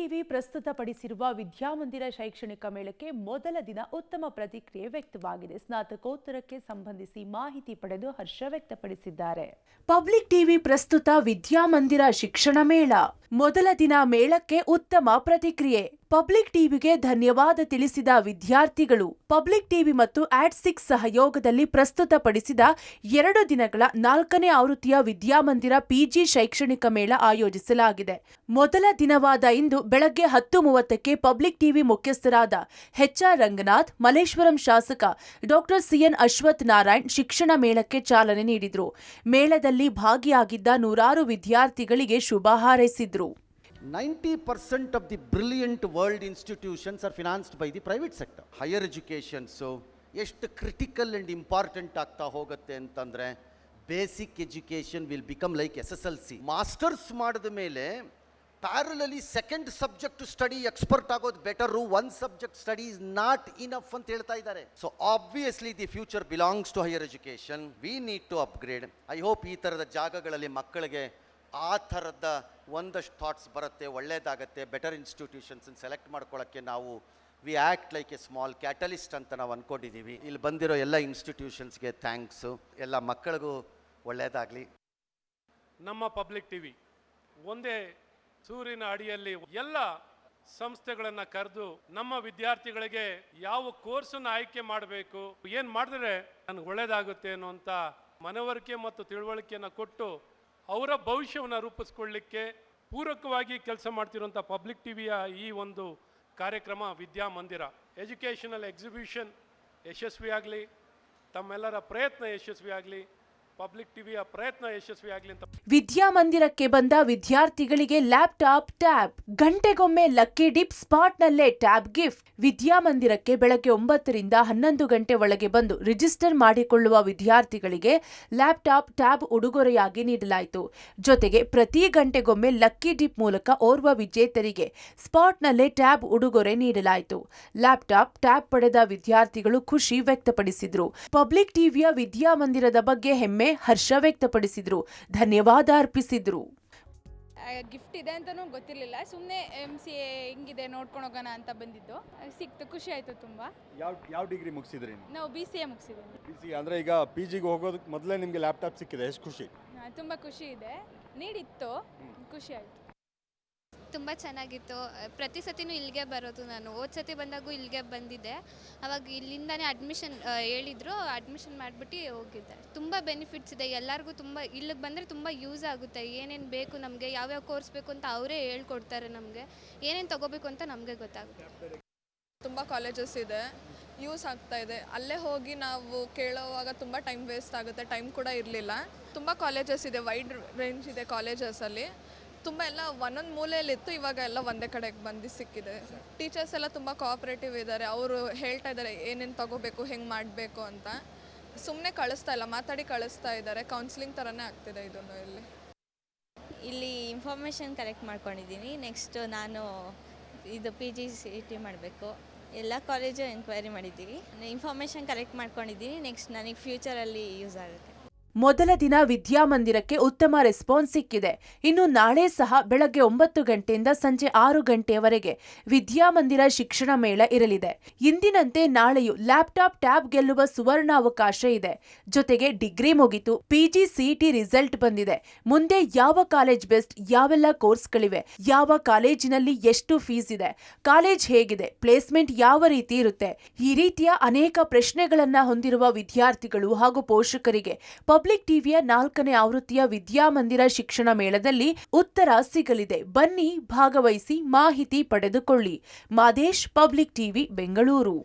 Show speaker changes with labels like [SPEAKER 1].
[SPEAKER 1] TV ಪ್ರಸ್ತುತಪಡಿಸಿರುವ ವಿದ್ಯಾಮಂದಿರ ಶೈಕ್ಷಣಿಕ ಮೇಳಕ್ಕೆ ಮೊದಲ ದಿನ ಉತ್ತಮ ಪ್ರತಿಕ್ರಿಯೆ ವ್ಯಕ್ತವಾಗಿದೆ. ಸ್ನಾತಕೋತ್ತರಕ್ಕೆ ಸಂಬಂಧಿಸಿ ಮಾಹಿತಿ ಪಡೆದು ಹರ್ಷ ವ್ಯಕ್ತಪಡಿಸಿದ್ದಾರೆ. ಪಬ್ಲಿಕ್ ಟಿವಿ ಪ್ರಸ್ತುತ ವಿದ್ಯಾಮಂದಿರ ಶಿಕ್ಷಣ ಮೇಳ ಮೊದಲ ದಿನ ಮೇಳಕ್ಕೆ ಉತ್ತಮ ಪ್ರತಿಕ್ರಿಯೆ. ಪಬ್ಲಿಕ್ ಟಿವಿಗೆ ಧನ್ಯವಾದ ತಿಳಿಸಿದ ವಿದ್ಯಾರ್ಥಿಗಳು ಪಬ್ಲಿಕ್ ಟಿವಿ ಮತ್ತು ಆಡ್6 ಸಹಯೋಗದಲ್ಲಿ ಪ್ರಸ್ತುತಪಡಿಸಿದ 2 ದಿನಗಳ 4ನೇ ಆವೃತ್ತಿಯ ವಿದ್ಯಾಮಂದಿರ ಪಿಜಿ ಶೈಕ್ಷಣಿಕ ಮೇಳ ಆಯೋಜಿಸಲಾಗಿದೆ. ಮೊದಲ ದಿನವಾದ ಇಂದು ಬೆಳಗ್ಗೆ 10:30ಕ್ಕೆ ಪಬ್ಲಿಕ್ ಟಿವಿ ಮುಖ್ಯಸ್ಥರಾದ HR ರಂಗನಾಥ್, ಮಲ್ಲೇಶ್ವರಂ ಶಾಸಕ ಡಾ CN ಅಶ್ವಥ್ ನಾರಾಯಣ್ ಶಿಕ್ಷಣ ಮೇಳಕ್ಕೆ ಚಾಲನೆ ನೀಡಿದರು. ಮೇಳದಲ್ಲಿ ಭಾಗಿಯಾಗಿದ್ದ ನೂರಾರು ವಿದ್ಯಾರ್ಥಿಗಳಿಗೆ ಶುಭ ಹಾರೈಸಿದರು.
[SPEAKER 2] 90% of the brilliant world institutions are financed by the private sector. Higher education ಎಷ್ಟು critical and important ಆಗ್ತಾ ಹೋಗುತ್ತೆ ಅಂತಂದ್ರೆ basic education will become like SSLC. Masters ಮಾಡಿದ ಮೇಲೆ parallelly second subject study expert ಆಗೋದು better. One subject study is not enough ಅಂತ ಹೇಳ್ತಾ ಇದ್ದಾರೆ. So obviously the future belongs to higher education. We need to upgrade. I hope ಈ ಥರದ ಜಾಗಗಳಲ್ಲಿ ಮಕ್ಕಳಿಗೆ ಆ ಥರದ ಒಂದಷ್ಟು ಥಾಟ್ಸ್ ಬರುತ್ತೆ, ಒಳ್ಳೇದಾಗತ್ತೆ. ಬೆಟರ್ ಇನ್ಸ್ಟಿಟ್ಯೂಷನ್ಸ್ ಸೆಲೆಕ್ಟ್ ಮಾಡ್ಕೊಳ್ಳೋಕ್ಕೆ ನಾವು we act like a small catalyst ಅಂತ ನಾವು ಅಂದ್ಕೊಂಡಿದ್ದೀವಿ. ಇಲ್ಲಿ ಬಂದಿರೋ ಎಲ್ಲ ಇನ್ಸ್ಟಿಟ್ಯೂಷನ್ಸ್ಗೆ ಥ್ಯಾಂಕ್ಸು. ಎಲ್ಲ ಮಕ್ಕಳಿಗೂ ಒಳ್ಳೇದಾಗಲಿ.
[SPEAKER 3] ನಮ್ಮ ಪಬ್ಲಿಕ್ ಟಿವಿ ಒಂದೇ ಸೂರಿನ ಅಡಿಯಲ್ಲಿ ಎಲ್ಲ ಸಂಸ್ಥೆಗಳನ್ನು ಕರೆದು ನಮ್ಮ ವಿದ್ಯಾರ್ಥಿಗಳಿಗೆ ಯಾವ ಕೋರ್ಸನ್ನು ಆಯ್ಕೆ ಮಾಡಬೇಕು, ಏನು ಮಾಡಿದ್ರೆ ನನಗೆ ಒಳ್ಳೇದಾಗುತ್ತೆ ಅನ್ನುವಂಥ ಮನವರಿಕೆ ಮತ್ತು ತಿಳುವಳಿಕೆಯನ್ನು ಕೊಟ್ಟು ಅವರ ಭವಿಷ್ಯವನ್ನು ರೂಪಿಸ್ಕೊಳ್ಳಿಕ್ಕೆ ಪೂರಕವಾಗಿ ಕೆಲಸ ಮಾಡ್ತಿರುವಂಥ ಪಬ್ಲಿಕ್ ಟಿವಿಯ ಈ ಒಂದು ಕಾರ್ಯಕ್ರಮ ವಿದ್ಯಾಮಂದಿರ ಎಜುಕೇಷನಲ್ ಎಕ್ಸಿಬಿಷನ್ ಯಶಸ್ವಿಯಾಗಲಿ, ತಮ್ಮೆಲ್ಲರ ಪ್ರಯತ್ನ ಯಶಸ್ವಿಯಾಗಲಿ, ಪಬ್ಲಿಕ್ ಟಿವಿಯ ಪ್ರಯತ್ನ ಯಶಸ್ವಿಯಾಗಲಿ ಅಂತ.
[SPEAKER 1] ವಿದ್ಯಾಮಂದಿರಕ್ಕೆ ಬಂದ ವಿದ್ಯಾರ್ಥಿಗಳಿಗೆ ಲ್ಯಾಪ್ಟಾಪ್, ಟ್ಯಾಬ್, ಗಂಟೆಗೊಮ್ಮೆ ಲಕ್ಕಿ ಡಿಪ್, ಸ್ಪಾಟ್ನಲ್ಲೇ ಟ್ಯಾಬ್ ಗಿಫ್ಟ್. ವಿದ್ಯಾಮಂದಿರಕ್ಕೆ ಬೆಳಗ್ಗೆ 9 ರಿಂದ 11 ಗಂಟೆ ಒಳಗೆ ಬಂದು ರಿಜಿಸ್ಟರ್ ಮಾಡಿಕೊಳ್ಳುವ ವಿದ್ಯಾರ್ಥಿಗಳಿಗೆ ಲ್ಯಾಪ್ಟಾಪ್, ಟ್ಯಾಬ್ ಉಡುಗೊರೆಯಾಗಿ ನೀಡಲಾಯಿತು. ಜೊತೆಗೆ ಪ್ರತಿ ಗಂಟೆಗೊಮ್ಮೆ ಲಕ್ಕಿ ಡಿಪ್ ಮೂಲಕ ಓರ್ವ ವಿಜೇತರಿಗೆ ಸ್ಪಾಟ್ನಲ್ಲೇ ಟ್ಯಾಬ್ ಉಡುಗೊರೆ ನೀಡಲಾಯಿತು. ಲ್ಯಾಪ್ಟಾಪ್, ಟ್ಯಾಬ್ ಪಡೆದ ವಿದ್ಯಾರ್ಥಿಗಳು ಖುಷಿ ವ್ಯಕ್ತಪಡಿಸಿದ್ರು. ಪಬ್ಲಿಕ್ ಟಿವಿಯ ವಿದ್ಯಾಮಂದಿರದ ಬಗ್ಗೆ ಹೆಮ್ಮೆ, ಹರ್ಷ ವ್ಯಕ್ತಪಡಿಸಿದ್ರು, ಧನ್ಯವಾದ ಅರ್ಪಿಸಿದ್ರು.
[SPEAKER 4] ಗಿಫ್ಟ್ ಇದೆ ಅಂತಲೂ ಗೊತ್ತಿರಲಿಲ್ಲ. ಸುಮ್ಮನೆ MCA ಹೆಂಗಿದೆ ನೋಡ್ಕೊಂಡು ಹೋಗೋಣ ಅಂತ ಬಂದಿದ್ದು. ಸಿಕ್ತು, ಖುಷಿ ಆಯಿತು ತುಂಬ.
[SPEAKER 5] ಯಾವ ಡಿಗ್ರಿ ಮುಗಿಸಿದ್ರಿ?
[SPEAKER 4] ನಾವು BCA ಮುಗಿಸಿದ್ದೀವಿ.
[SPEAKER 5] BCA ಅಂದರೆ ಈಗ PGಗೆ ಹೋಗೋದಕ್ಕೆ ಮೊದಲೇ ನಿಮಗೆ ಲ್ಯಾಪ್ಟಾಪ್ ಸಿಕ್ಕಿದೆ, ಎಷ್ಟು ಖುಷಿ?
[SPEAKER 4] ತುಂಬ ಖುಷಿ ಇದೆ. ನೀಡಿತ್ತು, ಖುಷಿ ಆಯಿತು.
[SPEAKER 6] ತುಂಬ ಚೆನ್ನಾಗಿತ್ತು. ಪ್ರತಿ ಸತಿನೂ ಇಲ್ಲಿಗೆ ಬರೋದು. ನಾನು ಹೋದ ಸತಿ ಬಂದಾಗೂ ಇಲ್ಲಿಗೆ ಬಂದಿದ್ದೆ. ಅವಾಗ ಇಲ್ಲಿಂದನೇ ಅಡ್ಮಿಷನ್ ಹೇಳಿದರು, ಅಡ್ಮಿಷನ್ ಮಾಡಿಬಿಟ್ಟು ಹೋಗಿದ್ದೆ. ತುಂಬ ಬೆನಿಫಿಟ್ಸ್ ಇದೆ ಎಲ್ಲರಿಗೂ. ತುಂಬ ಇಲ್ಲಿಗೆ ಬಂದರೆ ತುಂಬ ಯೂಸ್ ಆಗುತ್ತೆ. ಏನೇನು ಬೇಕು ನಮಗೆ, ಯಾವ್ಯಾವ ಕೋರ್ಸ್ ಬೇಕು ಅಂತ ಅವರೇ ಹೇಳ್ಕೊಡ್ತಾರೆ. ನಮಗೆ ಏನೇನು ತೊಗೋಬೇಕು ಅಂತ ನಮಗೆ ಗೊತ್ತಾಗುತ್ತೆ.
[SPEAKER 7] ತುಂಬ ಕಾಲೇಜಸ್ ಇದೆ, ಯೂಸ್ ಆಗ್ತಾ ಇದೆ. ಅಲ್ಲೇ ಹೋಗಿ ನಾವು ಕೇಳೋವಾಗ ತುಂಬ ಟೈಮ್ ವೇಸ್ಟ್ ಆಗುತ್ತೆ, ಟೈಮ್ ಕೂಡ ಇರಲಿಲ್ಲ. ತುಂಬ ಕಾಲೇಜಸ್ ಇದೆ, ವೈಡ್ ರೇಂಜ್ ಇದೆ ಕಾಲೇಜಸಲ್ಲಿ. ತುಂಬ ಎಲ್ಲ ಒಂದೊಂದು ಮೂಲೆಯಲ್ಲಿತ್ತು, ಇವಾಗ ಎಲ್ಲ ಒಂದೇ ಕಡೆಗೆ ಬಂದು ಸಿಕ್ಕಿದೆ. ಟೀಚರ್ಸ್ ಎಲ್ಲ ತುಂಬ ಕೋಆಪ್ರೇಟಿವ್ ಇದ್ದಾರೆ. ಅವರು ಹೇಳ್ತಾ ಇದ್ದಾರೆ ಏನೇನು ತೊಗೋಬೇಕು, ಹೆಂಗೆ ಮಾಡಬೇಕು ಅಂತ. ಸುಮ್ಮನೆ ಕಳಿಸ್ತಾ ಇಲ್ಲ, ಮಾತಾಡಿ ಕಳಿಸ್ತಾ ಇದ್ದಾರೆ. ಕೌನ್ಸಿಲಿಂಗ್ ಥರನೇ ಆಗ್ತಿದೆ ಇದನ್ನು.
[SPEAKER 8] ಇಲ್ಲಿ ಇನ್ಫಾರ್ಮೇಷನ್ ಕಲೆಕ್ಟ್ ಮಾಡ್ಕೊಂಡಿದ್ದೀನಿ. ನೆಕ್ಸ್ಟ್ ನಾನು ಇದು PGCET ಮಾಡಬೇಕು. ಎಲ್ಲ ಕಾಲೇಜು ಎಂಕ್ವೈರಿ ಮಾಡಿದ್ದೀವಿ. ಇನ್ಫಾರ್ಮೇಷನ್ ಕಲೆಕ್ಟ್ ಮಾಡ್ಕೊಂಡಿದ್ದೀನಿ. ನೆಕ್ಸ್ಟ್ ನನಗೆ ಫ್ಯೂಚರಲ್ಲಿ ಯೂಸ್ ಆಗುತ್ತೆ.
[SPEAKER 1] ಮೊದಲ ದಿನ ವಿದ್ಯಾಮಂದಿರಕ್ಕೆ ಉತ್ತಮ ರೆಸ್ಪಾನ್ಸ್ ಸಿಕ್ಕಿದೆ. ಇನ್ನು ನಾಳೆ ಸಹ ಬೆಳಗ್ಗೆ 9 ಗಂಟೆಯಿಂದ ಸಂಜೆ 6 ಗಂಟೆಯವರೆಗೆ ವಿದ್ಯಾಮಂದಿರ ಶಿಕ್ಷಣ ಮೇಳ ಇರಲಿದೆ. ಇಂದಿನಂತೆ ನಾಳೆಯೂ ಲ್ಯಾಪ್ಟಾಪ್, ಟ್ಯಾಬ್ ಗೆಲ್ಲುವ ಸುವರ್ಣಾವಕಾಶ ಇದೆ. ಜೊತೆಗೆ ಡಿಗ್ರಿ ಮುಗಿತು, PGCET ರಿಸಲ್ಟ್ ಬಂದಿದೆ. ಮುಂದೆ ಯಾವ ಕಾಲೇಜ್ ಬೆಸ್ಟ್, ಯಾವೆಲ್ಲ ಕೋರ್ಸ್ಗಳಿವೆ, ಯಾವ ಕಾಲೇಜಿನಲ್ಲಿ ಎಷ್ಟು ಫೀಸ್ ಇದೆ, ಕಾಲೇಜ್ ಹೇಗಿದೆ, ಪ್ಲೇಸ್ಮೆಂಟ್ ಯಾವ ರೀತಿ ಇರುತ್ತೆ, ಈ ರೀತಿಯ ಅನೇಕ ಪ್ರಶ್ನೆಗಳನ್ನ ಹೊಂದಿರುವ ವಿದ್ಯಾರ್ಥಿಗಳು ಹಾಗೂ ಪೋಷಕರಿಗೆ ಪಬ್ಲಿಕ್ ಟಿವಿಯ 4ನೇ ಆವೃತ್ತಿಯ ವಿದ್ಯಾಮಂದಿರ ಶಿಕ್ಷಣ ಮೇಳದಲ್ಲಿ ಉತ್ತರ ಸಿಗಲಿದೆ. ಬನ್ನಿ, ಭಾಗವಹಿಸಿ, ಮಾಹಿತಿ ಪಡೆದುಕೊಳ್ಳಿ. Madesh, public TV, Bengaluru.